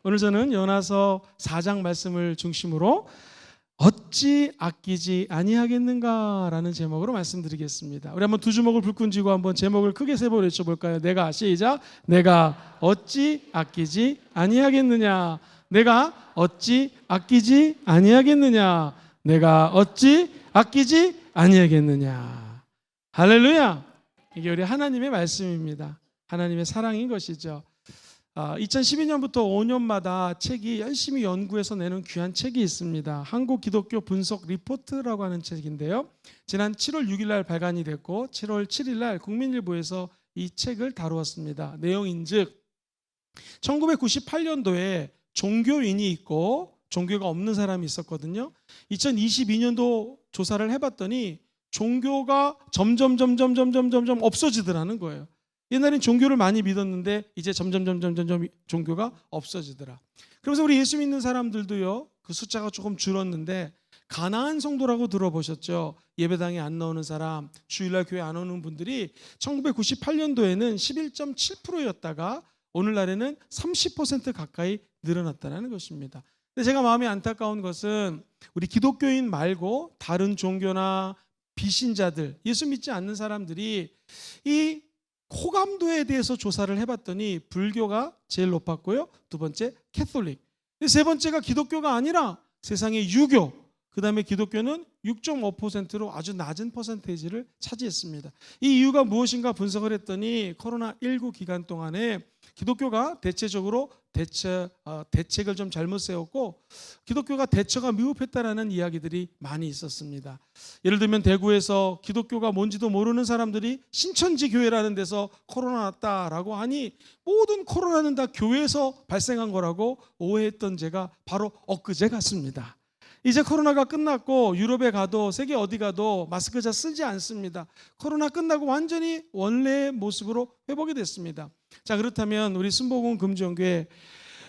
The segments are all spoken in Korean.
오늘 저는 요나서 4장 말씀을 중심으로 어찌 아끼지 아니하겠는가라는 제목으로 말씀드리겠습니다. 우리 한번 두 주먹을 불끈 쥐고 한번 제목을 크게 세 번 외쳐볼까요? 내가 시작. 내가 어찌 아끼지 아니하겠느냐. 내가 어찌 아끼지 아니하겠느냐. 내가 어찌 아끼지 아니하겠느냐. 할렐루야. 이게 우리 하나님의 말씀입니다. 하나님의 사랑인 것이죠. 2012년부터 5년마다 책이 열심히 연구해서 내는 귀한 책이 있습니다. 한국 기독교 분석 리포트라고 하는 책인데요. 지난 7월 6일 날 발간이 됐고 7월 7일 날 국민일보에서 이 책을 다루었습니다. 내용인즉 1998년도에 종교인이 있고 종교가 없는 사람이 있었거든요. 2022년도 조사를 해봤더니 종교가 점점 없어지더라는 거예요. 옛날엔 종교를 많이 믿었는데 이제 점점 종교가 없어지더라. 그러면서 우리 예수 믿는 사람들도요, 그 숫자가 조금 줄었는데 가나안 성도라고 들어보셨죠? 예배당에 안 나오는 사람, 주일날 교회 안 오는 분들이 1998년도에는 11.7%였다가 오늘날에는 30% 가까이 늘어났다는 것입니다. 근데 제가 마음이 안타까운 것은 우리 기독교인 말고 다른 종교나 비신자들, 예수 믿지 않는 사람들이 이 호감도에 대해서 조사를 해봤더니 불교가 제일 높았고요. 두 번째 캐톨릭. 세 번째가 기독교가 아니라 세상의 유교. 그 다음에 기독교는 6.5%로 아주 낮은 퍼센테이지를 차지했습니다. 이 이유가 무엇인가 분석을 했더니 코로나19 기간 동안에 기독교가 대체적으로 대책을 좀 잘못 세웠고 기독교가 대처가 미흡했다라는 이야기들이 많이 있었습니다. 예를 들면 대구에서 기독교가 뭔지도 모르는 사람들이 신천지 교회라는 데서 코로나 났다라고 하니 모든 코로나는 다 교회에서 발생한 거라고 오해했던 제가 바로 엊그제 같습니다. 이제 코로나가 끝났고 유럽에 가도 세계 어디 가도 마스크 잘 쓰지 않습니다. 코로나 끝나고 완전히 원래의 모습으로 회복이 됐습니다. 자, 그렇다면 우리 순복음 금주교회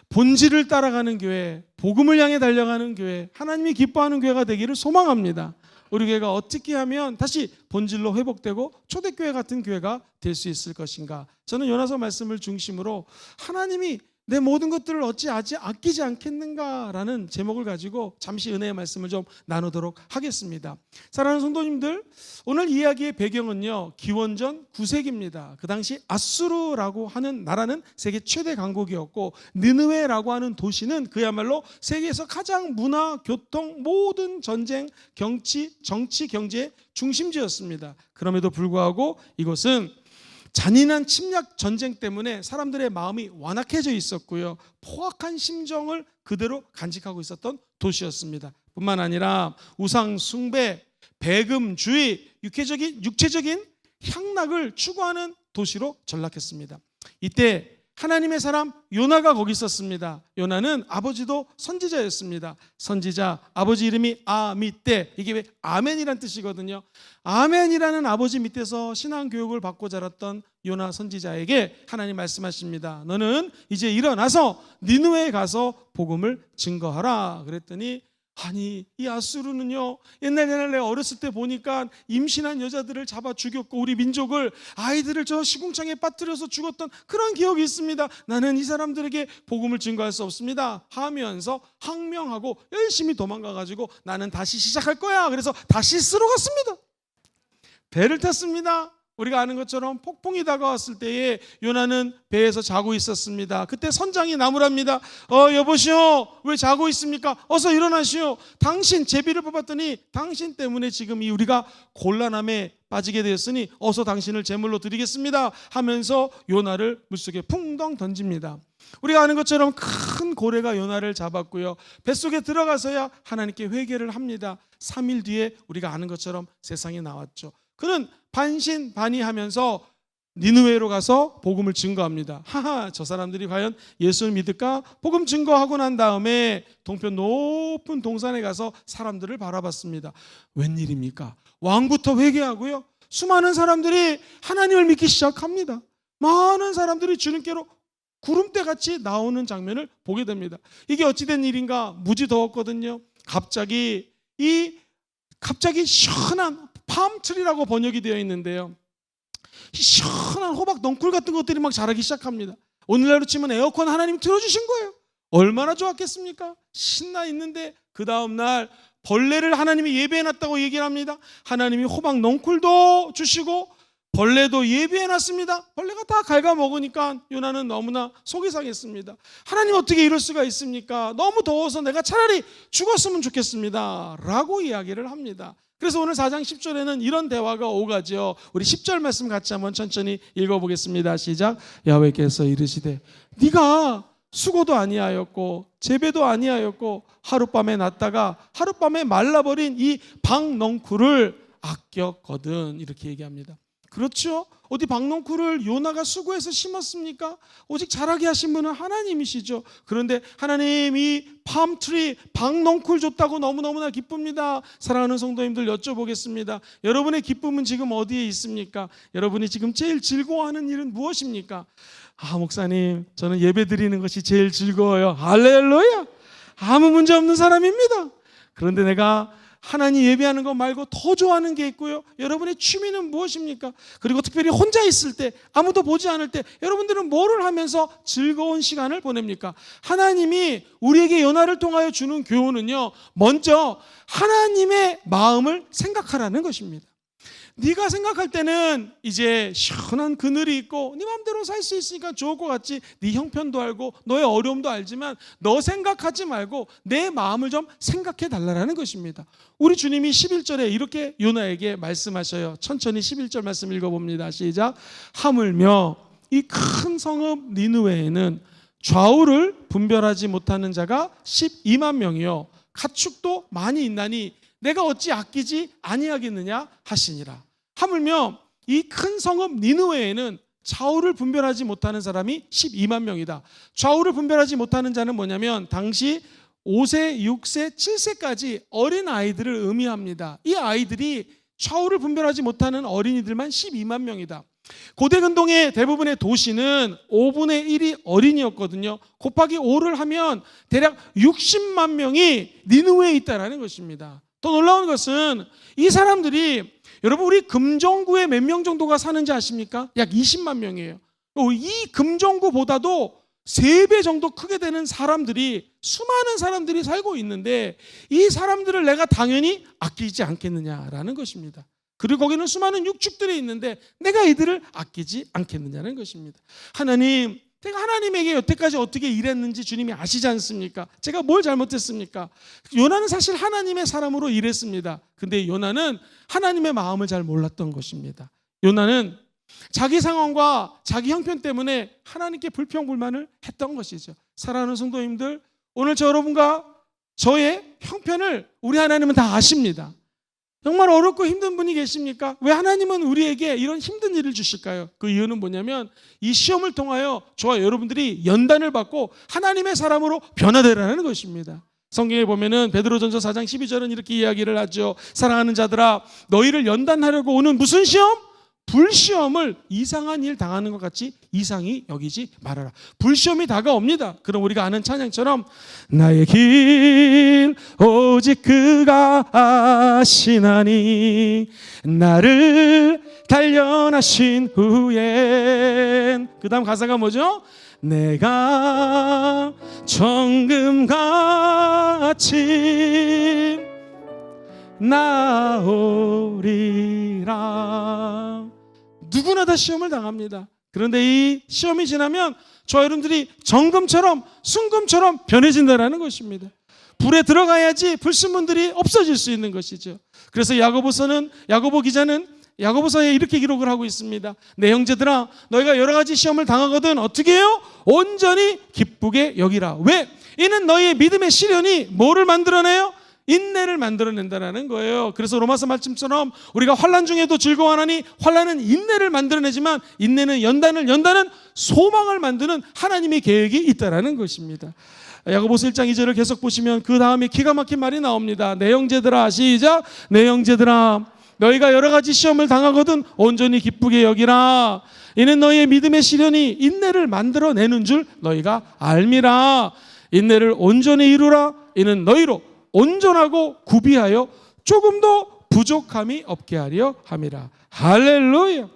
본질을 따라가는 교회, 복음을 향해 달려가는 교회, 하나님이 기뻐하는 교회가 되기를 소망합니다. 우리 교회가 어떻게 하면 다시 본질로 회복되고 초대교회 같은 교회가 될 수 있을 것인가? 저는 요나서 말씀을 중심으로 하나님이 내 모든 것들을 어찌 아끼지 않겠는가라는 제목을 가지고 잠시 은혜의 말씀을 좀 나누도록 하겠습니다. 사랑하는 성도님들, 오늘 이야기의 배경은요, 기원전 9세기입니다. 그 당시 아수르라고 하는 나라는 세계 최대 강국이었고 느느웨라고 하는 도시는 그야말로 세계에서 가장 문화, 교통, 모든 전쟁, 정치, 경제의 중심지였습니다. 그럼에도 불구하고 이곳은 잔인한 침략 전쟁 때문에 사람들의 마음이 완악해져 있었고요. 포악한 심정을 그대로 간직하고 있었던 도시였습니다. 뿐만 아니라 우상 숭배, 배금주의, 육체적인 향락을 추구하는 도시로 전락했습니다. 이때 하나님의 사람 요나가 거기 있었습니다. 요나는 아버지도 선지자였습니다. 선지자, 아버지 이름이 아미떼, 이게 왜 아멘이란 뜻이거든요. 아멘이라는 아버지 밑에서 신앙교육을 받고 자랐던 요나 선지자에게 하나님 말씀하십니다. 너는 이제 일어나서 니느웨에 가서 복음을 증거하라. 그랬더니 아니, 이 아수르는요, 옛날에 어렸을 때 보니까 임신한 여자들을 잡아 죽였고 우리 민족을, 아이들을 저 시궁창에 빠뜨려서 죽었던 그런 기억이 있습니다. 나는 이 사람들에게 복음을 증거할 수 없습니다 하면서 항명하고 열심히 도망가가지고 나는 다시 시작할 거야. 그래서 다시 쓰러 갔습니다. 배를 탔습니다. 우리가 아는 것처럼 폭풍이 다가왔을 때에 요나는 배에서 자고 있었습니다. 그때 선장이 나무랍니다. 여보시오, 왜 자고 있습니까? 어서 일어나시오. 당신, 제비를 뽑았더니 당신 때문에 지금 우리가 곤란함에 빠지게 되었으니 어서 당신을 제물로 드리겠습니다 하면서 요나를 물속에 풍덩 던집니다. 우리가 아는 것처럼 큰 고래가 요나를 잡았고요, 뱃속에 들어가서야 하나님께 회개를 합니다. 3일 뒤에 우리가 아는 것처럼 세상에 나왔죠. 그는 반신반의하면서 니느웨로 가서 복음을 증거합니다. 하하, 저 사람들이 과연 예수를 믿을까? 복음 증거하고 난 다음에 동편 높은 동산에 가서 사람들을 바라봤습니다. 웬일입니까? 왕부터 회개하고요, 수많은 사람들이 하나님을 믿기 시작합니다. 많은 사람들이 주님께로 구름대같이 나오는 장면을 보게 됩니다. 이게 어찌된 일인가? 무지 더웠거든요. 갑자기 시원한 팜트리라고 번역이 되어 있는데요, 시원한 호박 넝쿨 같은 것들이 막 자라기 시작합니다. 오늘날로 치면 에어컨 하나님이 틀어주신 거예요. 얼마나 좋았겠습니까? 신나 있는데 그 다음날 벌레를 하나님이 예배해놨다고 얘기를 합니다. 하나님이 호박 넝쿨도 주시고 벌레도 예비해놨습니다. 벌레가 다 갉아먹으니까 요나는 너무나 속이 상했습니다. 하나님 어떻게 이럴 수가 있습니까? 너무 더워서 내가 차라리 죽었으면 좋겠습니다 라고 이야기를 합니다. 그래서 오늘 4장 10절에는 이런 대화가 오가죠. 우리 10절 말씀 같이 한번 천천히 읽어보겠습니다. 시작. 야훼께서 이르시되 네가 수고도 아니하였고 재배도 아니하였고 하룻밤에 났다가 하룻밤에 말라버린 이 박넝쿨을 아꼈거든. 이렇게 얘기합니다. 그렇죠? 어디 박넝쿨을 요나가 수고해서 심었습니까? 오직 자라게 하신 분은 하나님이시죠. 그런데 하나님이 팜트리 박넝쿨 줬다고 너무너무나 기쁩니다. 사랑하는 성도님들 여쭤보겠습니다. 여러분의 기쁨은 지금 어디에 있습니까? 여러분이 지금 제일 즐거워하는 일은 무엇입니까? 목사님, 저는 예배 드리는 것이 제일 즐거워요. 할렐루야! 아무 문제 없는 사람입니다. 그런데 내가 하나님 예배하는 것 말고 더 좋아하는 게 있고요. 여러분의 취미는 무엇입니까? 그리고 특별히 혼자 있을 때, 아무도 보지 않을 때 여러분들은 뭐를 하면서 즐거운 시간을 보냅니까? 하나님이 우리에게 요나를 통하여 주는 교훈은요, 먼저 하나님의 마음을 생각하라는 것입니다. 네가 생각할 때는 이제 시원한 그늘이 있고 네 마음대로 살 수 있으니까 좋을 것 같지. 네 형편도 알고 너의 어려움도 알지만 너 생각하지 말고 내 마음을 좀 생각해 달라는 것입니다. 우리 주님이 11절에 이렇게 요나에게 말씀하셔요. 천천히 11절 말씀 읽어봅니다. 시작. 하물며 이 큰 성읍 니느웨에는 좌우를 분별하지 못하는 자가 12만 명이요 가축도 많이 있나니 내가 어찌 아끼지 아니하겠느냐 하시니라. 하물며 이 큰 성읍 니느웨에는 좌우를 분별하지 못하는 사람이 12만 명이다. 좌우를 분별하지 못하는 자는 뭐냐면 당시 5세, 6세, 7세까지 어린 아이들을 의미합니다. 이 아이들이 좌우를 분별하지 못하는 어린이들만 12만 명이다. 고대 근동의 대부분의 도시는 5분의 1이 어린이였거든요. 곱하기 5를 하면 대략 60만 명이 니느웨에 있다는 것입니다. 더 놀라운 것은 이 사람들이, 여러분 우리 금정구에 몇 명 정도가 사는지 아십니까? 약 20만 명이에요. 이 금정구보다도 3배 정도 크게 되는 사람들이, 수많은 사람들이 살고 있는데 이 사람들을 내가 당연히 아끼지 않겠느냐라는 것입니다. 그리고 거기는 수많은 육축들이 있는데 내가 이들을 아끼지 않겠느냐는 것입니다. 하나님, 제가 하나님에게 여태까지 어떻게 일했는지 주님이 아시지 않습니까? 제가 뭘 잘못했습니까? 요나는 사실 하나님의 사람으로 일했습니다. 근데 요나는 하나님의 마음을 잘 몰랐던 것입니다. 요나는 자기 상황과 자기 형편 때문에 하나님께 불평불만을 했던 것이죠. 사랑하는 성도님들, 오늘 저 여러분과 저의 형편을 우리 하나님은 다 아십니다. 정말 어렵고 힘든 분이 계십니까? 왜 하나님은 우리에게 이런 힘든 일을 주실까요? 그 이유는 뭐냐면 이 시험을 통하여 저와 여러분들이 연단을 받고 하나님의 사람으로 변화되라는 것입니다. 성경에 보면은 베드로전서 4장 12절은 이렇게 이야기를 하죠. 사랑하는 자들아, 너희를 연단하려고 오는 무슨 시험? 불시험을 이상한 일 당하는 것 같이 이상히 여기지 말아라. 불시험이 다가옵니다. 그럼 우리가 아는 찬양처럼 나의 길 오직 그가 아시나니 나를 단련하신 후엔, 그 다음 가사가 뭐죠? 내가 정금같이 나오리라. 누구나 다 시험을 당합니다. 그런데 이 시험이 지나면 저 여러분들이 정금처럼 순금처럼 변해진다는 것입니다. 불에 들어가야지 불순물들이 없어질 수 있는 것이죠. 그래서 야고보 기자는 야고보서에 이렇게 기록을 하고 있습니다. 내 형제들아, 너희가 여러 가지 시험을 당하거든 어떻게 해요? 온전히 기쁘게 여기라. 왜? 이는 너희의 믿음의 시련이 뭐를 만들어내요? 인내를 만들어낸다는 거예요. 그래서 로마서 말씀처럼 우리가 환난 중에도 즐거워하나니 환난은 인내를 만들어내지만 인내는 연단은 소망을 만드는 하나님의 계획이 있다는 것입니다. 야고보서 1장 2절을 계속 보시면 그 다음에 기가 막힌 말이 나옵니다. 내 형제들아, 시작. 내 형제들아, 너희가 여러 가지 시험을 당하거든 온전히 기쁘게 여기라. 이는 너희의 믿음의 시련이 인내를 만들어내는 줄 너희가 알미라. 인내를 온전히 이루라. 이는 너희로 온전하고 구비하여 조금도 부족함이 없게 하려 함이라. 할렐루야.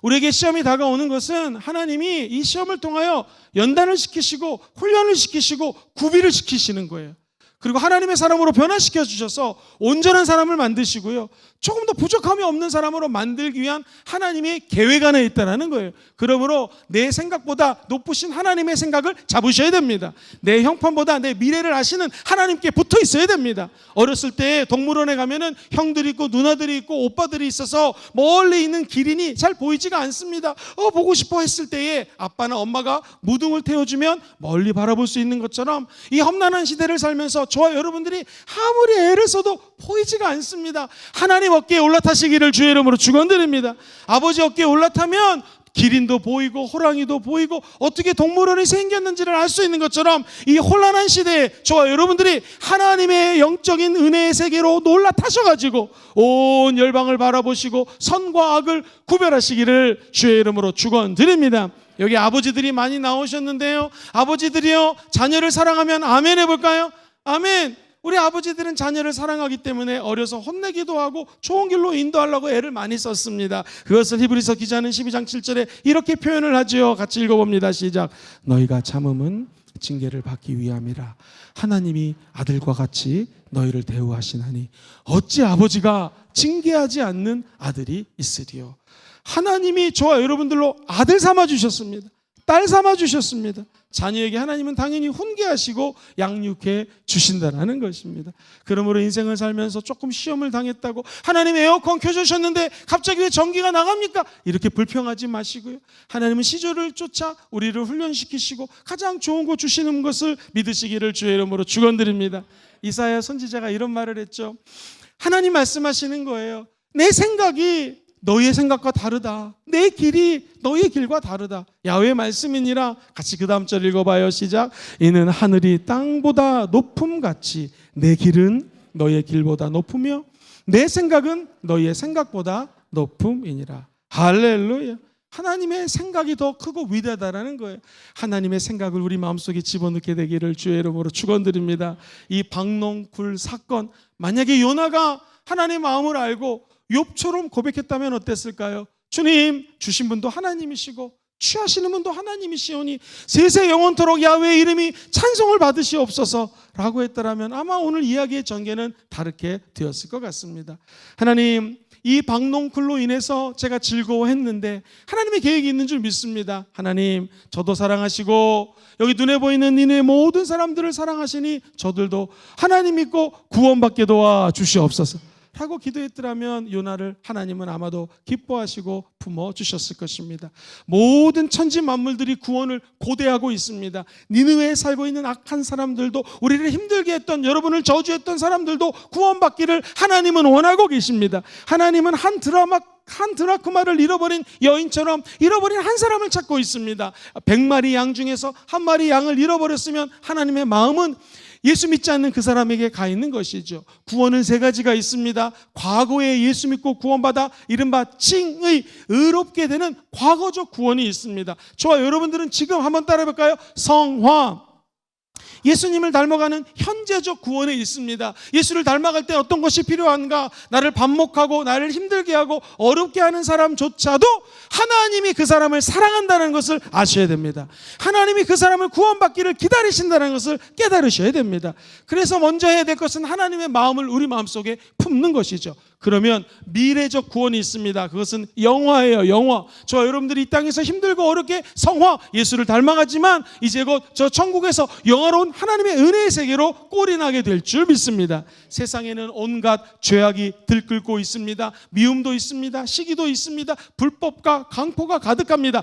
우리에게 시험이 다가오는 것은 하나님이 이 시험을 통하여 연단을 시키시고 훈련을 시키시고 구비를 시키시는 거예요. 그리고 하나님의 사람으로 변화시켜 주셔서 온전한 사람을 만드시고요, 조금 더 부족함이 없는 사람으로 만들기 위한 하나님의 계획 안에 있다는 거예요. 그러므로 내 생각보다 높으신 하나님의 생각을 잡으셔야 됩니다. 내 형편보다 내 미래를 아시는 하나님께 붙어 있어야 됩니다. 어렸을 때 동물원에 가면은 형들이 있고 누나들이 있고 오빠들이 있어서 멀리 있는 기린이 잘 보이지가 않습니다. 보고 싶어 했을 때에 아빠나 엄마가 무등을 태워주면 멀리 바라볼 수 있는 것처럼 이 험난한 시대를 살면서 저와 여러분들이 아무리 애를 써도 보이지가 않습니다. 하나님 어깨에 올라타시기를 주의 이름으로 축원드립니다. 아버지 어깨에 올라타면 기린도 보이고 호랑이도 보이고 어떻게 동물원이 생겼는지를 알 수 있는 것처럼 이 혼란한 시대에 저와 여러분들이 하나님의 영적인 은혜의 세계로 올라타셔가지고 온 열방을 바라보시고 선과 악을 구별하시기를 주의 이름으로 축원드립니다. 여기 아버지들이 많이 나오셨는데요, 아버지들이요, 자녀를 사랑하면 아멘 해볼까요? 아멘. 우리 아버지들은 자녀를 사랑하기 때문에 어려서 혼내기도 하고 좋은 길로 인도하려고 애를 많이 썼습니다. 그것을 히브리서 기자는 12장 7절에 이렇게 표현을 하죠. 같이 읽어봅니다. 시작. 너희가 참음은 징계를 받기 위함이라. 하나님이 아들과 같이 너희를 대우하시나니 어찌 아버지가 징계하지 않는 아들이 있으리요. 하나님이 저와 여러분들로 아들 삼아 주셨습니다. 딸 삼아 주셨습니다. 자녀에게 하나님은 당연히 훈계하시고 양육해 주신다는 것입니다. 그러므로 인생을 살면서 조금 시험을 당했다고 하나님 에어컨 켜주셨는데 갑자기 왜 전기가 나갑니까? 이렇게 불평하지 마시고요, 하나님은 시절을 쫓아 우리를 훈련시키시고 가장 좋은 거 주시는 것을 믿으시기를 주의 이름으로 축원드립니다. 이사야 선지자가 이런 말을 했죠. 하나님 말씀하시는 거예요. 내 생각이 너희의 생각과 다르다. 내 길이 너희의 길과 다르다. 야훼의 말씀이니라. 같이 그 다음 절 읽어봐요. 시작. 이는 하늘이 땅보다 높음같이 내 길은 너희의 길보다 높으며 내 생각은 너희의 생각보다 높음이니라. 할렐루야. 하나님의 생각이 더 크고 위대하다는 거예요. 하나님의 생각을 우리 마음속에 집어넣게 되기를 주의 이름으로 축원드립니다. 이 박농굴 사건, 만약에 요나가 하나님의 마음을 알고 욥처럼 고백했다면 어땠을까요? 주님, 주신 분도 하나님이시고 취하시는 분도 하나님이시오니 세세 영원토록 야훼의 이름이 찬송을 받으시옵소서 라고 했더라면 아마 오늘 이야기의 전개는 다르게 되었을 것 같습니다. 하나님, 이 박농쿨로 인해서 제가 즐거워했는데 하나님의 계획이 있는 줄 믿습니다. 하나님, 저도 사랑하시고 여기 눈에 보이는 이네 모든 사람들을 사랑하시니 저들도 하나님 믿고 구원받게 도와주시옵소서 하고 기도했더라면 요나를 하나님은 아마도 기뻐하시고 품어주셨을 것입니다. 모든 천지 만물들이 구원을 고대하고 있습니다. 니느웨에 살고 있는 악한 사람들도, 우리를 힘들게 했던, 여러분을 저주했던 사람들도 구원받기를 하나님은 원하고 계십니다. 하나님은 한 드라크마를 잃어버린 여인처럼 잃어버린 한 사람을 찾고 있습니다. 100마리 양 중에서 한 마리 양을 잃어버렸으면 하나님의 마음은 예수 믿지 않는 그 사람에게 가 있는 것이죠. 구원은 세 가지가 있습니다. 과거에 예수 믿고 구원받아 이른바 칭의 의롭게 되는 과거적 구원이 있습니다. 저와 여러분들은 지금 한번 따라해볼까요? 성화, 예수님을 닮아가는 현재적 구원에 있습니다. 예수를 닮아갈 때 어떤 것이 필요한가? 나를 반목하고 나를 힘들게 하고 어렵게 하는 사람조차도 하나님이 그 사람을 사랑한다는 것을 아셔야 됩니다. 하나님이 그 사람을 구원받기를 기다리신다는 것을 깨달으셔야 됩니다. 그래서 먼저 해야 될 것은 하나님의 마음을 우리 마음속에 품는 것이죠. 그러면 미래적 구원이 있습니다. 그것은 영화예요. 영화. 저와 여러분들이 이 땅에서 힘들고 어렵게 성화, 예수를 닮아가지만 이제 곧 저 천국에서 영화로운 하나님의 은혜의 세계로 꼴이 나게 될 줄 믿습니다. 세상에는 온갖 죄악이 들끓고 있습니다. 미움도 있습니다. 시기도 있습니다. 불법과 강포가 가득합니다.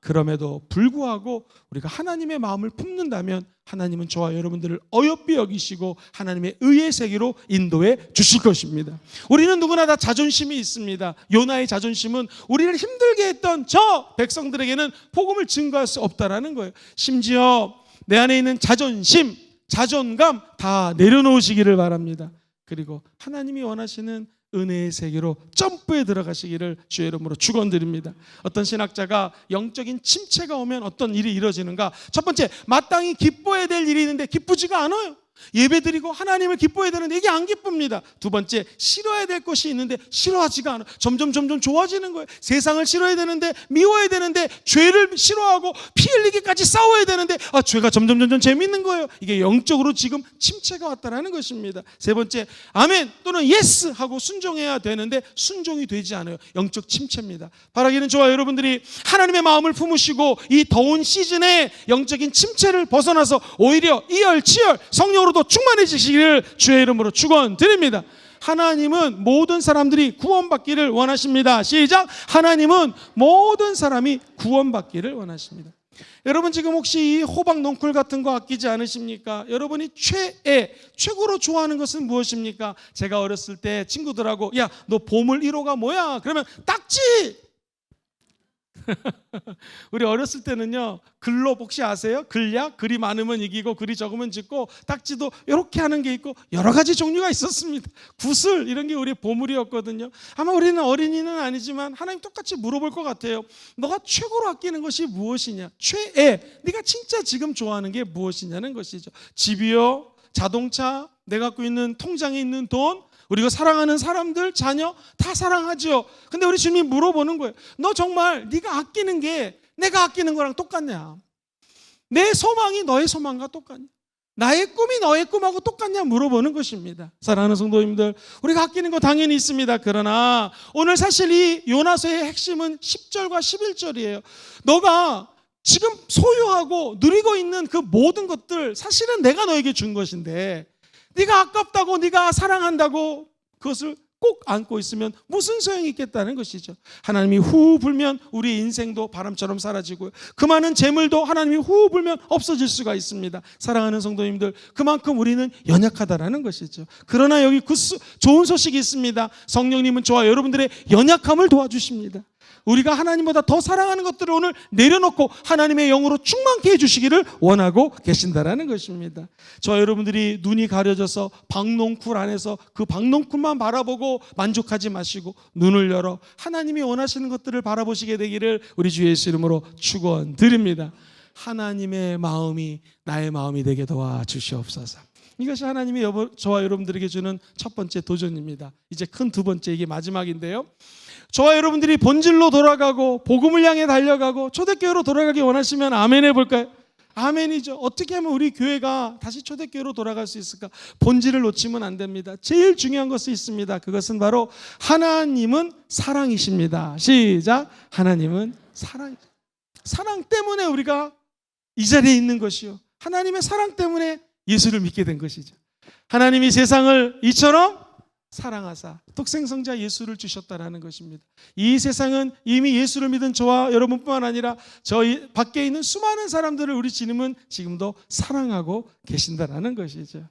그럼에도 불구하고 우리가 하나님의 마음을 품는다면 하나님은 저와 여러분들을 어여삐 여기시고 하나님의 의의 세계로 인도해 주실 것입니다. 우리는 누구나 다 자존심이 있습니다. 요나의 자존심은 우리를 힘들게 했던 저 백성들에게는 복음을 증거할 수 없다라는 거예요. 심지어 내 안에 있는 자존심, 자존감 다 내려놓으시기를 바랍니다. 그리고 하나님이 원하시는 은혜의 세계로 점프해 들어가시기를 주의 이름으로 축원드립니다. 어떤 신학자가 영적인 침체가 오면 어떤 일이 이루어지는가? 첫 번째, 마땅히 기뻐해야 될 일이 있는데 기쁘지가 않아요. 예배드리고 하나님을 기뻐해야 되는데 이게 안 기쁩니다. 두 번째, 싫어야 될 것이 있는데 싫어하지가 않아. 점점 좋아지는 거예요. 세상을 싫어야 되는데, 미워야 되는데, 죄를 싫어하고 피 흘리기까지 싸워야 되는데 죄가 점점 재밌는 거예요. 이게 영적으로 지금 침체가 왔다는 것입니다. 세 번째, 아멘 또는 예스 하고 순종해야 되는데 순종이 되지 않아요. 영적 침체입니다. 바라기는 저와 여러분들이 하나님의 마음을 품으시고 이 더운 시즌에 영적인 침체를 벗어나서 오히려 이열치열 성령으로도 충만해지시기를 주의 이름으로 축원드립니다. 하나님은 모든 사람들이 구원받기를 원하십니다. 시작. 하나님은 모든 사람이 구원받기를 원하십니다. 여러분 지금 혹시 이 호박 넝쿨 같은 거 아끼지 않으십니까? 여러분이 최고로 좋아하는 것은 무엇입니까? 제가 어렸을 때 친구들하고 야, 너 보물 1호가 뭐야? 그러면 딱지! 우리 어렸을 때는요, 글로 혹시 아세요? 글약? 글이 많으면 이기고 글이 적으면 짓고, 딱지도 이렇게 하는 게 있고 여러 가지 종류가 있었습니다. 구슬 이런 게 우리의 보물이었거든요. 아마 우리는 어린이는 아니지만 하나님 똑같이 물어볼 것 같아요. 너가 최고로 아끼는 것이 무엇이냐? 네가 진짜 지금 좋아하는 게 무엇이냐는 것이죠. 집이요? 자동차? 내가 갖고 있는 통장에 있는 돈? 우리가 사랑하는 사람들, 자녀 다 사랑하죠. 근데 우리 주님이 물어보는 거예요. 너 정말 네가 아끼는 게 내가 아끼는 거랑 똑같냐? 내 소망이 너의 소망과 똑같냐? 나의 꿈이 너의 꿈하고 똑같냐 물어보는 것입니다. 사랑하는 성도님들, 우리가 아끼는 거 당연히 있습니다. 그러나 오늘 사실 이 요나서의 핵심은 10절과 11절이에요. 너가 지금 소유하고 누리고 있는 그 모든 것들 사실은 내가 너에게 준 것인데, 네가 아깝다고, 네가 사랑한다고 그것을 꼭 안고 있으면 무슨 소용이 있겠다는 것이죠. 하나님이 후 불면 우리 인생도 바람처럼 사라지고요, 그 많은 재물도 하나님이 후 불면 없어질 수가 있습니다. 사랑하는 성도님들, 그만큼 우리는 연약하다라는 것이죠. 그러나 여기 좋은 소식이 있습니다. 성령님은 저와 여러분들의 연약함을 도와주십니다. 우리가 하나님보다 더 사랑하는 것들을 오늘 내려놓고 하나님의 영으로 충만케 해주시기를 원하고 계신다라는 것입니다. 저와 여러분들이 눈이 가려져서 박농쿨 안에서 그 박농쿨만 바라보고 만족하지 마시고 눈을 열어 하나님이 원하시는 것들을 바라보시게 되기를 우리 주 예수 이름으로 축원드립니다. 하나님의 마음이 나의 마음이 되게 도와주시옵소서. 이것이 하나님이 저와 여러분들에게 주는 첫 번째 도전입니다. 이제 큰 두 번째, 이게 마지막인데요. 저와 여러분들이 본질로 돌아가고 복음을 향해 달려가고 초대교회로 돌아가기 원하시면 아멘 해볼까요? 아멘이죠. 어떻게 하면 우리 교회가 다시 초대교회로 돌아갈 수 있을까? 본질을 놓치면 안 됩니다. 제일 중요한 것이 있습니다. 그것은 바로 하나님은 사랑이십니다. 시작. 하나님은 사랑이십니다. 사랑 때문에 우리가 이 자리에 있는 것이요, 하나님의 사랑 때문에 예수를 믿게 된 것이죠. 하나님이 세상을 이처럼 사랑하사 독생성자 예수를 주셨다라는 것입니다. 이 세상은 이미 예수를 믿은 저와 여러분뿐만 아니라 저희 밖에 있는 수많은 사람들을 우리 주님은 지금도 사랑하고 계신다라는 것이죠.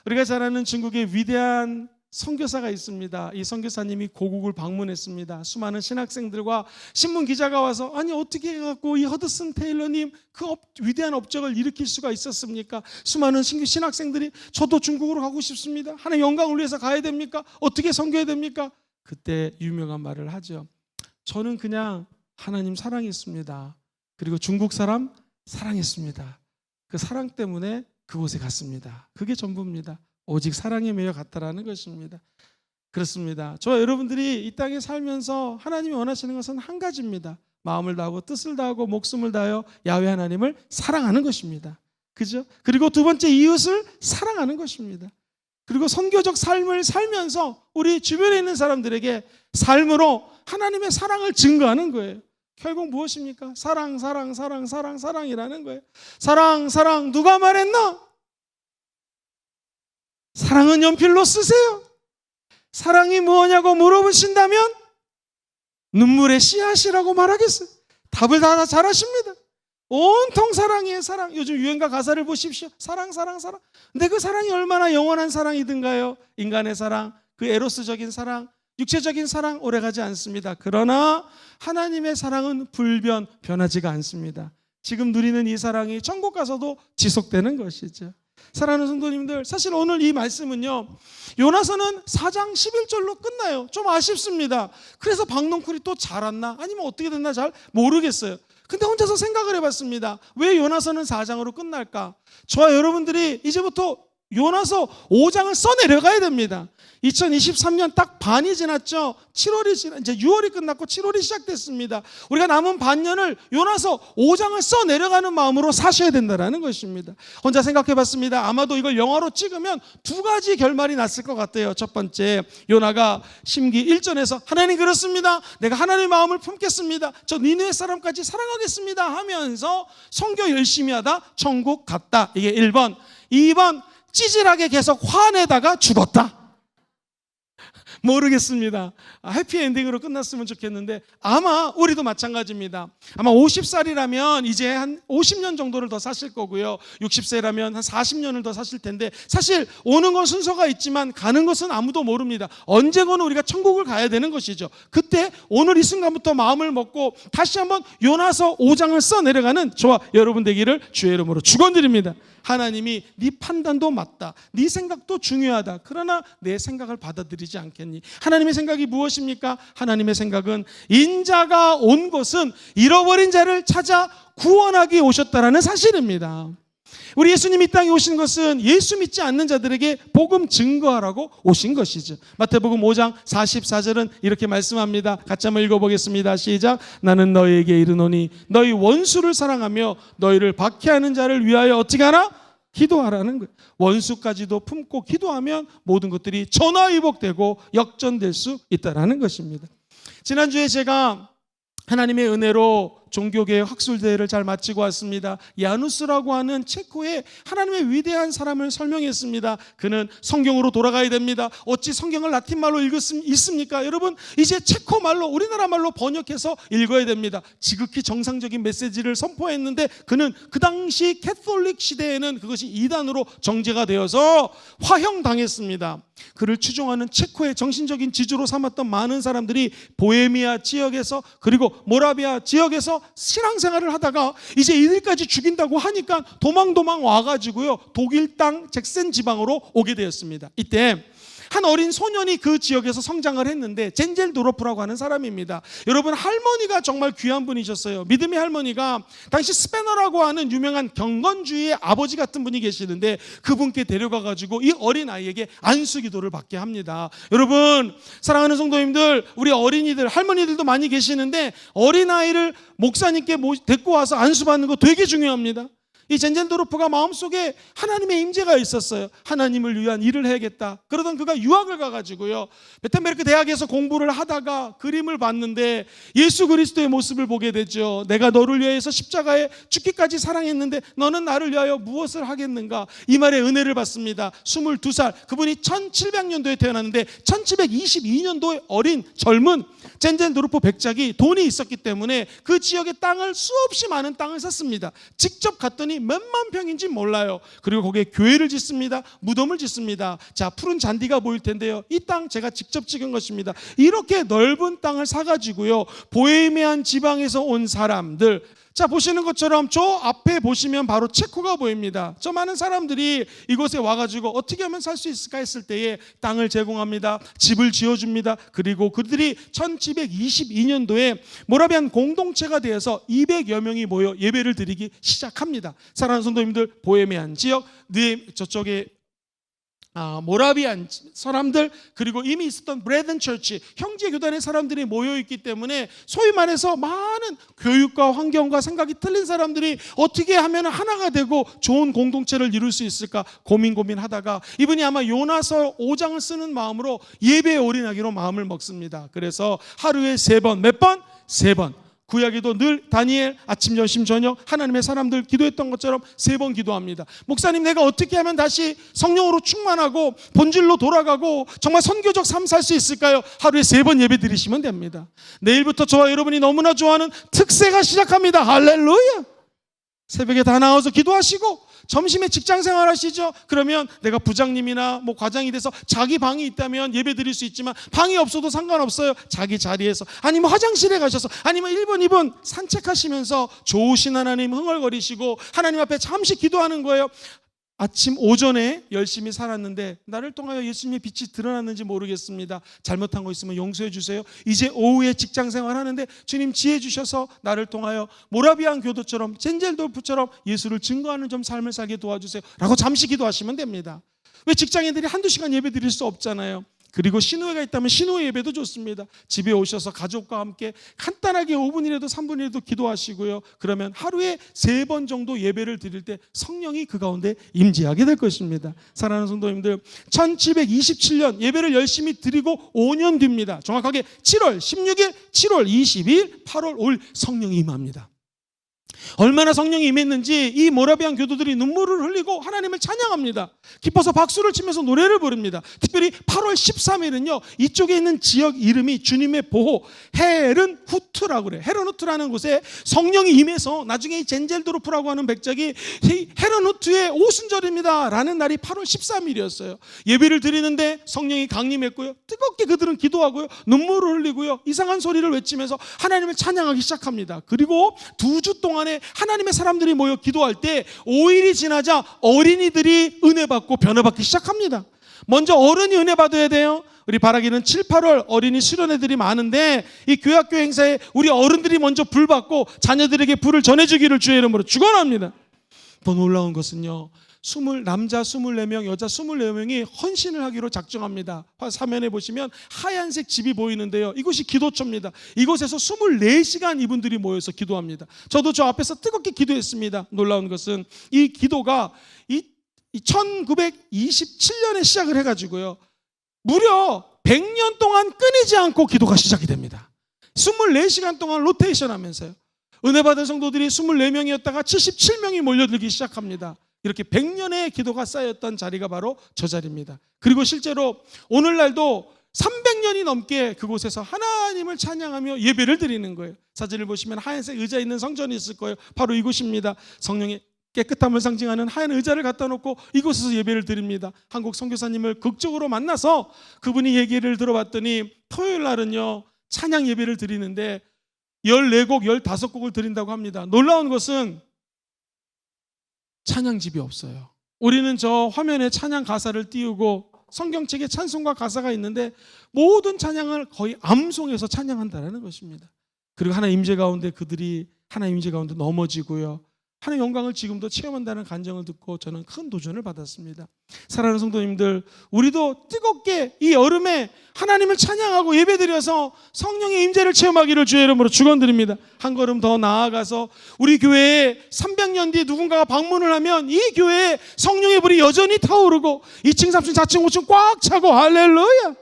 우리가 잘 아는 중국의 위대한 선교사가 있습니다. 이 선교사님이 고국을 방문했습니다. 수많은 신학생들과 신문 기자가 와서 아니 어떻게 해갖고 이 허드슨 테일러님 그 위대한 업적을 일으킬 수가 있었습니까? 수많은 신학생들이 저도 중국으로 가고 싶습니다. 하나님 영광을 위해서 가야 됩니까? 어떻게 선교해야 됩니까? 그때 유명한 말을 하죠. 저는 그냥 하나님 사랑했습니다. 그리고 중국 사람 사랑했습니다. 그 사랑 때문에 그곳에 갔습니다. 그게 전부입니다. 오직 사랑에 매여 갔다라는 것입니다. 그렇습니다. 저와 여러분들이 이 땅에 살면서 하나님이 원하시는 것은 한 가지입니다. 마음을 다하고 뜻을 다하고 목숨을 다하여 야훼 하나님을 사랑하는 것입니다. 그죠? 그리고 두 번째, 이웃을 사랑하는 것입니다. 그리고 선교적 삶을 살면서 우리 주변에 있는 사람들에게 삶으로 하나님의 사랑을 증거하는 거예요. 결국 무엇입니까? 사랑이라는 거예요. 사랑 누가 말했나? 사랑은 연필로 쓰세요. 사랑이 뭐냐고 물어보신다면 눈물의 씨앗이라고 말하겠어요. 답을 다 잘하십니다. 온통 사랑이에요. 사랑. 요즘 유행가 가사를 보십시오. 사랑. 근데 그 사랑이 얼마나 영원한 사랑이든가요? 인간의 사랑, 그 에로스적인 사랑, 육체적인 사랑 오래가지 않습니다. 그러나 하나님의 사랑은 변하지가 않습니다. 지금 누리는 이 사랑이 천국 가서도 지속되는 것이죠. 사랑하는 성도님들, 사실 오늘 이 말씀은요, 요나서는 4장 11절로 끝나요. 좀 아쉽습니다. 그래서 박농쿨이 또 자랐나? 아니면 어떻게 됐나 잘 모르겠어요. 근데 혼자서 생각을 해봤습니다. 왜 요나서는 4장으로 끝날까? 저와 여러분들이 이제부터 요나서 5장을 써내려가야 됩니다. 2023년 딱 반이 지났죠. 7월이 이제 6월이 끝났고 7월이 시작됐습니다. 우리가 남은 반년을 요나서 5장을 써내려가는 마음으로 사셔야 된다는 것입니다. 혼자 생각해 봤습니다. 아마도 이걸 영화로 찍으면 두 가지 결말이 났을 것 같아요. 첫 번째, 요나가 심기 1절에서 하나님 그렇습니다. 내가 하나님의 마음을 품겠습니다. 저 니느웨 사람까지 사랑하겠습니다 하면서 선교 열심히 하다 천국 갔다. 이게 1번. 2번, 찌질하게 계속 화내다가 죽었다. 모르겠습니다. 해피엔딩으로 끝났으면 좋겠는데 아마 우리도 마찬가지입니다. 아마 50살이라면 이제 한 50년 정도를 더 사실 거고요. 60세라면 한 40년을 더 사실 텐데 사실 오는 건 순서가 있지만 가는 것은 아무도 모릅니다. 언제건 우리가 천국을 가야 되는 것이죠. 그때 오늘 이 순간부터 마음을 먹고 다시 한번 요나서 5장을 써내려가는 저와 여러분 되기를 주의 이름으로 축원드립니다. 하나님이 네 판단도 맞다. 네 생각도 중요하다. 그러나 내 생각을 받아들이지 않겠니? 하나님의 생각이 무엇입니까? 하나님의 생각은 인자가 온 것은 잃어버린 자를 찾아 구원하기 오셨다라는 사실입니다. 우리 예수님이 이 땅에 오신 것은 예수 믿지 않는 자들에게 복음 증거하라고 오신 것이죠. 마태복음 5장 44절은 이렇게 말씀합니다. 같이 한번 읽어보겠습니다. 시작. 나는 너희에게 이르노니 너희 원수를 사랑하며 너희를 박해하는 자를 위하여 어떻게 하나? 기도하라는 거예요. 원수까지도 품고 기도하면 모든 것들이 전화위복되고 역전될 수 있다는 것입니다. 지난주에 제가 하나님의 은혜로 종교계의 학술대회를 잘 마치고 왔습니다. 야누스라고 하는 체코의 하나님의 위대한 사람을 설명했습니다. 그는 성경으로 돌아가야 됩니다. 어찌 성경을 라틴말로 읽습니까? 여러분, 이제 체코 말로 우리나라 말로 번역해서 읽어야 됩니다. 지극히 정상적인 메시지를 선포했는데 그는 그 당시 캐톨릭 시대에는 그것이 이단으로 정죄가 되어서 화형당했습니다. 그를 추종하는 체코의 정신적인 지주로 삼았던 많은 사람들이 보헤미아 지역에서 그리고 모라비아 지역에서 신앙생활을 하다가 이제 이들까지 죽인다고 하니까 도망 와가지고요 독일 땅 잭센 지방으로 오게 되었습니다. 이때 한 어린 소년이 그 지역에서 성장을 했는데 젠젤도르프라고 하는 사람입니다. 여러분, 할머니가 정말 귀한 분이셨어요. 믿음의 할머니가 당시 스페너라고 하는 유명한 경건주의의 아버지 같은 분이 계시는데 그분께 데려가가지고 이 어린아이에게 안수기도를 받게 합니다. 여러분, 사랑하는 성도님들, 우리 어린이들, 할머니들도 많이 계시는데 어린아이를 목사님께 데리고 와서 안수받는 거 되게 중요합니다. 이 젠젠도르프가 마음속에 하나님의 임재가 있었어요. 하나님을 위한 일을 해야겠다. 그러던 그가 유학을 가가지고요 베텐베르크 대학에서 공부를 하다가 그림을 봤는데 예수 그리스도의 모습을 보게 되죠. 내가 너를 위해서 십자가에 죽기까지 사랑했는데 너는 나를 위하여 무엇을 하겠는가? 이 말에 은혜를 받습니다. 22살, 그분이 1700년도에 태어났는데 1722년도에 어린 젊은 젠젠도르프 백작이 돈이 있었기 때문에 그 지역의 땅을 수없이 많은 땅을 샀습니다. 직접 갔더니 몇만 평인지 몰라요. 그리고 거기에 교회를 짓습니다. 무덤을 짓습니다. 자, 푸른 잔디가 보일 텐데요. 이 땅 제가 직접 찍은 것입니다. 이렇게 넓은 땅을 사가지고요 보헤미안 지방에서 온 사람들, 자, 보시는 것처럼 저 앞에 보시면 바로 체코가 보입니다. 저 많은 사람들이 이곳에 와가지고 어떻게 하면 살 수 있을까 했을 때에 땅을 제공합니다. 집을 지어줍니다. 그리고 그들이 1722년도에 모라비안 공동체가 되어서 200여 명이 모여 예배를 드리기 시작합니다. 사랑하는 성도님들, 보헤미안 지역, 저쪽에 모라비안 사람들, 그리고 이미 있었던 브레든 처치, 형제 교단의 사람들이 모여있기 때문에 소위 말해서 많은 교육과 환경과 생각이 틀린 사람들이 어떻게 하면 하나가 되고 좋은 공동체를 이룰 수 있을까 고민하다가 이분이 아마 요나서 5장을 쓰는 마음으로 예배에 올인하기로 마음을 먹습니다. 그래서 하루에 3번, 몇 번? 3번. 구약에도 늘 다니엘 아침 점심 저녁 하나님의 사람들 기도했던 것처럼 3번 기도합니다. 목사님, 내가 어떻게 하면 다시 성령으로 충만하고 본질로 돌아가고 정말 선교적 삶 살 수 있을까요? 하루에 3번 예배 드리시면 됩니다. 내일부터 저와 여러분이 너무나 좋아하는 특세가 시작합니다. 할렐루야. 새벽에 다 나와서 기도하시고 점심에 직장 생활 하시죠? 그러면 내가 부장님이나 과장이 돼서 자기 방이 있다면 예배 드릴 수 있지만 방이 없어도 상관없어요. 자기 자리에서, 아니면 화장실에 가셔서, 아니면 1번 2번 산책하시면서 좋으신 하나님 흥얼거리시고 하나님 앞에 잠시 기도하는 거예요. 아침 오전에 열심히 살았는데 나를 통하여 예수님의 빛이 드러났는지 모르겠습니다. 잘못한 거 있으면 용서해 주세요. 이제 오후에 직장 생활하는데 주님 지혜 주셔서 나를 통하여 모라비안 교도처럼 젠젤도르프처럼 예수를 증거하는 좀 삶을 살게 도와주세요 라고 잠시 기도하시면 됩니다. 왜 직장인들이 한두 시간 예배 드릴 수 없잖아요. 그리고 신우회가 있다면 신우회 예배도 좋습니다. 집에 오셔서 가족과 함께 간단하게 5분이라도 3분이라도 기도하시고요. 그러면 하루에 3번 정도 예배를 드릴 때 성령이 그 가운데 임재하게 될 것입니다. 사랑하는 성도님들, 1727년 예배를 열심히 드리고 5년 뒤입니다. 정확하게 7월 16일, 7월 22일, 8월 5일 성령이 임합니다. 얼마나 성령이 임했는지 이 모라비안 교도들이 눈물을 흘리고 하나님을 찬양합니다. 기뻐서 박수를 치면서 노래를 부릅니다. 특별히 8월 13일은요, 이쪽에 있는 지역 이름이 주님의 보호 헤른후트라고 그래요. 헤른후트라는 곳에 성령이 임해서 나중에 이 젠젤도르프라고 하는 백작이 헤른후트의 오순절입니다 라는 날이 8월 13일이었어요. 예배를 드리는데 성령이 강림했고요, 뜨겁게 그들은 기도하고요, 눈물을 흘리고요, 이상한 소리를 외치면서 하나님을 찬양하기 시작합니다. 그리고 2주 동안에 하나님의 사람들이 모여 기도할 때 5일이 지나자 어린이들이 은혜 받고 변화받기 시작합니다. 먼저 어른이 은혜 받아야 돼요. 우리 바라기는 7, 8월 어린이 수련회들이 많은데 이 교학교 행사에 우리 어른들이 먼저 불 받고 자녀들에게 불을 전해주기를 주의 이름으로 축원합니다. 더 놀라운 것은요, 남자 24명, 여자 24명이 헌신을 하기로 작정합니다. 화면에 보시면 하얀색 집이 보이는데요, 이곳이 기도처입니다. 이곳에서 24시간 이분들이 모여서 기도합니다. 저도 저 앞에서 뜨겁게 기도했습니다. 놀라운 것은 이 기도가 1927년에 시작을 해가지고요, 무려 100년 동안 끊이지 않고 기도가 시작이 됩니다. 24시간 동안 로테이션 하면서요. 은혜 받은 성도들이 24명이었다가 77명이 몰려들기 시작합니다. 이렇게 100년의 기도가 쌓였던 자리가 바로 저 자리입니다. 그리고 실제로 오늘날도 300년이 넘게 그곳에서 하나님을 찬양하며 예배를 드리는 거예요. 사진을 보시면 하얀색 의자 있는 성전이 있을 거예요. 바로 이곳입니다. 성령의 깨끗함을 상징하는 하얀 의자를 갖다 놓고 이곳에서 예배를 드립니다. 한국 선교사님을 극적으로 만나서 그분이 얘기를 들어봤더니 토요일 날은요, 찬양 예배를 드리는데 14곡, 15곡을 드린다고 합니다. 놀라운 것은 찬양집이 없어요. 우리는 저 화면에 찬양 가사를 띄우고 성경책에 찬송과 가사가 있는데 모든 찬양을 거의 암송해서 찬양한다는 것입니다. 그리고 하나님 임재 가운데 그들이 하나님 임재 가운데 넘어지고요, 하나님의 영광을 지금도 체험한다는 간증을 듣고 저는 큰 도전을 받았습니다. 사랑하는 성도님들, 우리도 뜨겁게 이 여름에 하나님을 찬양하고 예배드려서 성령의 임재를 체험하기를 주의 이름으로 축원드립니다. 한 걸음 더 나아가서 우리 교회에 300년 뒤에 누군가가 방문을 하면 이 교회에 성령의 불이 여전히 타오르고 2층, 3층, 4층, 5층 꽉 차고 할렐루야!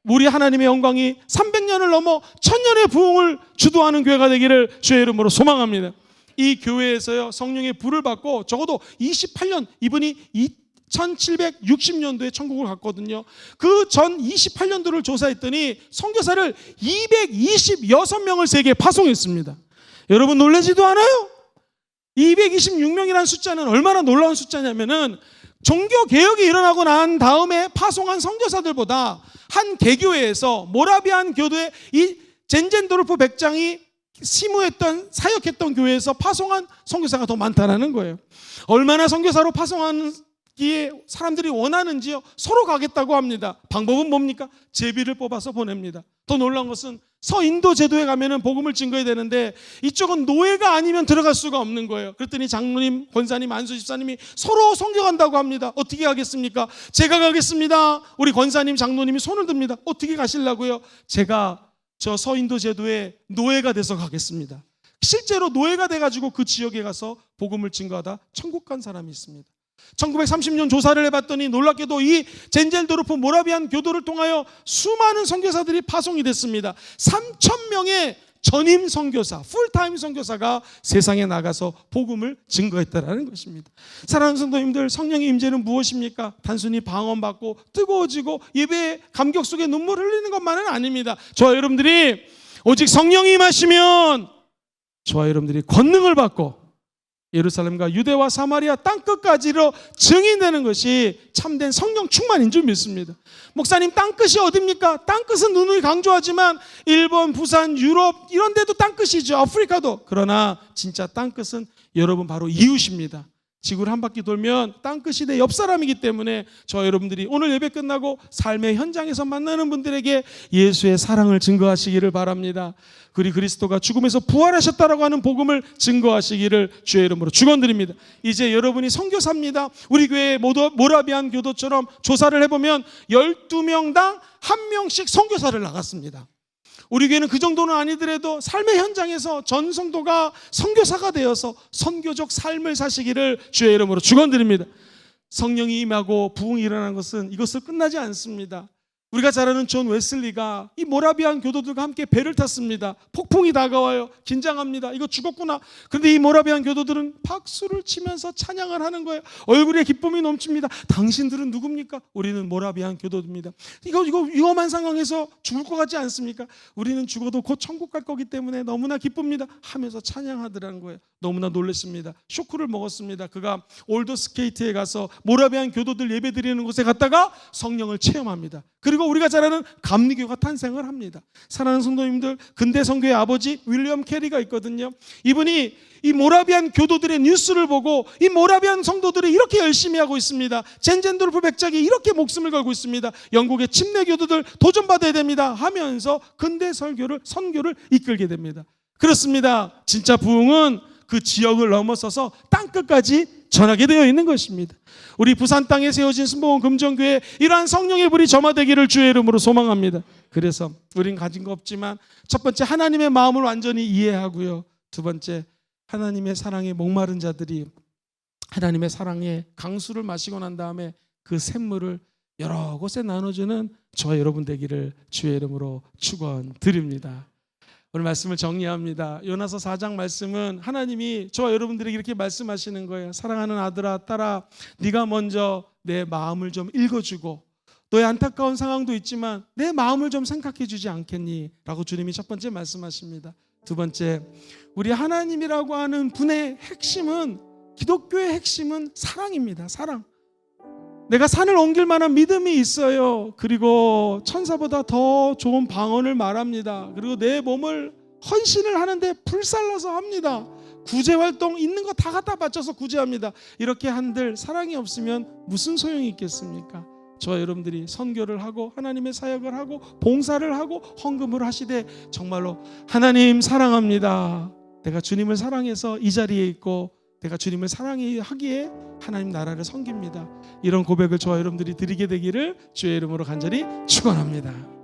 우리 하나님의 영광이 300년을 넘어 1000년의 부흥을 주도하는 교회가 되기를 주의 이름으로 소망합니다. 이 교회에서요, 성령의 불을 받고 적어도 28년, 이분이 1760년도에 천국을 갔거든요. 그 전 28년도를 조사했더니 선교사를 226명을 세계에 파송했습니다. 여러분 놀라지도 않아요? 226명이라는 숫자는 얼마나 놀라운 숫자냐면은 종교개혁이 일어나고 난 다음에 파송한 선교사들보다 한 개교회에서 모라비안 교도의 이 젠젠도르프 백장이 사역했던 교회에서 파송한 선교사가 더 많다는 거예요. 얼마나 선교사로 파송하기에 사람들이 원하는지요, 서로 가겠다고 합니다. 방법은 뭡니까? 제비를 뽑아서 보냅니다. 더 놀라운 것은 서인도 제도에 가면은 복음을 증거해야 되는데 이쪽은 노예가 아니면 들어갈 수가 없는 거예요. 그랬더니 장로님, 권사님, 안수 집사님이 서로 섬겨간다고 합니다. 어떻게 가겠습니까? 제가 가겠습니다. 우리 권사님, 장로님이 손을 듭니다. 어떻게 가시려고요? 제가 저 서인도 제도의 노예가 돼서 가겠습니다. 실제로 노예가 돼가지고 그 지역에 가서 복음을 증거하다 천국 간 사람이 있습니다. 1930년 조사를 해봤더니 놀랍게도 이 젠젤도르프 모라비안 교도를 통하여 수많은 선교사들이 파송이 됐습니다. 3,000명의 전임 선교사, 풀타임 선교사가 세상에 나가서 복음을 증거했다라는 것입니다. 사랑하는 성도님들, 성령의 임재는 무엇입니까? 단순히 방언받고 뜨거워지고 예배의 감격 속에 눈물 흘리는 것만은 아닙니다. 저와 여러분들이 오직 성령이 임하시면 저와 여러분들이 권능을 받고 예루살렘과 유대와 사마리아 땅끝까지로 증인되는 것이 참된 성령 충만인 줄 믿습니다. 목사님, 땅끝이 어딥니까? 땅끝은 누누이 강조하지만 일본, 부산, 유럽 이런 데도 땅끝이죠. 아프리카도. 그러나 진짜 땅끝은 여러분 바로 이웃입니다. 지구를 한 바퀴 돌면 땅끝이 내 옆 사람이기 때문에 저와 여러분들이 오늘 예배 끝나고 삶의 현장에서 만나는 분들에게 예수의 사랑을 증거하시기를 바랍니다. 그리스도가 죽음에서 부활하셨다라고 하는 복음을 증거하시기를 주의 이름으로 축원드립니다. 이제 여러분이 선교사입니다. 우리 교회 모라비안 교도처럼 조사를 해보면 12명당 1명씩 선교사를 나갔습니다. 우리 교회는 그 정도는 아니더라도 삶의 현장에서 전 성도가 선교사가 되어서 선교적 삶을 사시기를 주의 이름으로 축원드립니다. 성령이 임하고 부흥이 일어나는 것은 이것을 끝나지 않습니다. 우리가 잘 아는 존 웨슬리가 이 모라비안 교도들과 함께 배를 탔습니다. 폭풍이 다가와요. 긴장합니다. 이거 죽었구나. 그런데 이 모라비안 교도들은 박수를 치면서 찬양을 하는 거예요. 얼굴에 기쁨이 넘칩니다. 당신들은 누굽니까? 우리는 모라비안 교도입니다. 이거 위험한 상황에서 죽을 것 같지 않습니까? 우리는 죽어도 곧 천국 갈 거기 때문에 너무나 기쁩니다 하면서 찬양하더라는 거예요. 너무나 놀랐습니다. 쇼크를 먹었습니다. 그가 올더 스케이트에 가서 모라비안 교도들 예배 드리는 곳에 갔다가 성령을 체험합니다. 그리고 우리가 잘 아는 감리교가 탄생을 합니다. 사랑하는 성도님들, 근대 선교의 아버지 윌리엄 캐리가 있거든요. 이분이 이 모라비안 교도들의 뉴스를 보고 이 모라비안 성도들이 이렇게 열심히 하고 있습니다. 젠젠도르프 백작이 이렇게 목숨을 걸고 있습니다. 영국의 침례 교도들 도전받아야 됩니다 하면서 근대 선교를 이끌게 됩니다. 그렇습니다. 진짜 부흥은 그 지역을 넘어서서 땅끝까지 전하게 되어 있는 것입니다. 우리 부산 땅에 세워진 순복음 금정교회 이러한 성령의 불이 점화되기를 주의 이름으로 소망합니다. 그래서 우린 가진 거 없지만 첫 번째 하나님의 마음을 완전히 이해하고요. 두 번째 하나님의 사랑에 목마른 자들이 하나님의 사랑의 강수를 마시고 난 다음에 그 샘물을 여러 곳에 나눠주는 저와 여러분 되기를 주의 이름으로 축원드립니다. 오늘 말씀을 정리합니다. 요나서 4장 말씀은 하나님이 저와 여러분들에게 이렇게 말씀하시는 거예요. 사랑하는 아들아 딸아, 네가 먼저 내 마음을 좀 읽어주고 너의 안타까운 상황도 있지만 내 마음을 좀 생각해 주지 않겠니? 라고 주님이 첫 번째 말씀하십니다. 두 번째, 우리 하나님이라고 하는 분의 핵심은, 기독교의 핵심은 사랑입니다. 사랑. 내가 산을 옮길 만한 믿음이 있어요. 그리고 천사보다 더 좋은 방언을 말합니다. 그리고 내 몸을 헌신을 하는데 불살라서 합니다. 구제활동 있는 거 다 갖다 바쳐서 구제합니다. 이렇게 한들 사랑이 없으면 무슨 소용이 있겠습니까? 저와 여러분들이 선교를 하고 하나님의 사역을 하고 봉사를 하고 헌금을 하시되 정말로 하나님 사랑합니다. 내가 주님을 사랑해서 이 자리에 있고 내가 주님을 사랑하기에 하나님 나라를 섬깁니다. 이런 고백을 저와 여러분들이 드리게 되기를 주의 이름으로 간절히 축원합니다.